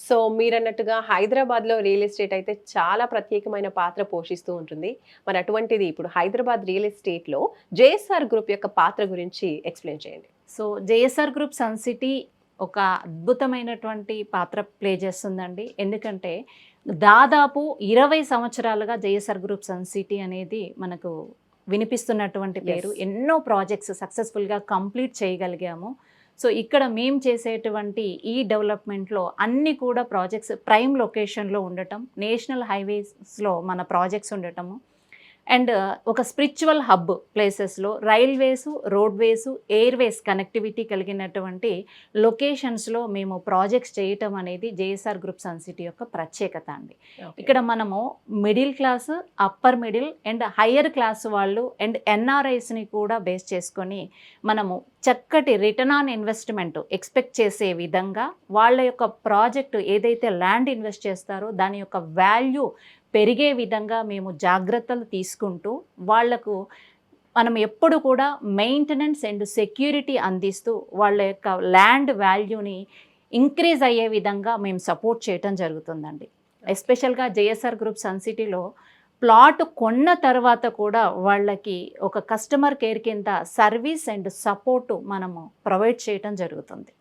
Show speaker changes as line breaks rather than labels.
So మీరన్నట్టుగా హైదరాబాద్‌లో real estate అయితే చాలా ప్రత్యేకమైన పాత్ర పోషిస్తూ ఉంటుంది. మరి అటువంటిది ఇప్పుడు హైదరాబాద్ రియల్ ఎస్టేట్‌లో జేఎస్ఆర్ గ్రూప్ యొక్క పాత్ర గురించి ఎక్స్‌ప్లెయిన్ చేయండి.
So JSR group Sun City ఒక అద్భుతమైనటువంటి పాత్ర ప్లే చేస్తుందండి. ఎందుకంటే దాదాపు 20 సంవత్సరాలుగా జేఎస్ఆర్ గ్రూప్ సన్ సిటీ అనేది మనకు వినిపిస్తున్నటువంటి పేరు.
యెస్.
ఎన్నో ప్రాజెక్ట్స్ సక్సెస్ఫుల్‌గా కంప్లీట్ చేయగలిగాము. సో ఇక్కడ మేము చేసేటువంటి ఈ డెవలప్‌మెంట్‌లో అన్నీ కూడా ప్రాజెక్ట్స్ ప్రైమ్ లొకేషన్‌లో ఉండటం, నేషనల్ హైవేస్‌లో మన ప్రాజెక్ట్స్ ఉండటము అండ్ ఒక స్పిరిచువల్ హబ్ ప్లేసెస్లో రైల్వేసు, రోడ్వేసు, ఎయిర్వేస్ కనెక్టివిటీ కలిగినటువంటి లొకేషన్స్లో మేము ప్రాజెక్ట్స్ చేయటం అనేది జేఎస్ఆర్ గ్రూప్ సన్ సిటీ యొక్క ప్రత్యేకత అండి.
ఓకే.
ఇక్కడ మనము middle class, upper middle and higher class వాళ్ళు అండ్ ఎన్ఆర్ఐస్ని కూడా బేస్ చేసుకొని మనము చక్కటి రిటర్న్ ఆన్ ఇన్వెస్ట్మెంట్ ఎక్స్పెక్ట్ చేసే విధంగా వాళ్ళ యొక్క ప్రాజెక్టు ఏదైతే ల్యాండ్ ఇన్వెస్ట్ చేస్తారో దాని యొక్క వాల్యూ పెరిగే విధంగా మేము జాగ్రత్తలు తీసుకుంటూ వాళ్లకు మనం ఎప్పుడు కూడా మెయింటెనెన్స్ అండ్ సెక్యూరిటీ అందిస్తూ వాళ్ళ యొక్క ల్యాండ్ వాల్యూని ఇంక్రీజ్ అయ్యే విధంగా మేము సపోర్ట్ చేయటం జరుగుతుందండి. ఎస్పెషల్గా జేఎస్ఆర్ గ్రూప్ సన్ సిటీలో ప్లాట్ కొన్న తర్వాత కూడా వాళ్ళకి ఒక కస్టమర్ కేర్ కింద సర్వీస్ అండ్ సపోర్టు మనము ప్రొవైడ్ చేయటం జరుగుతుంది.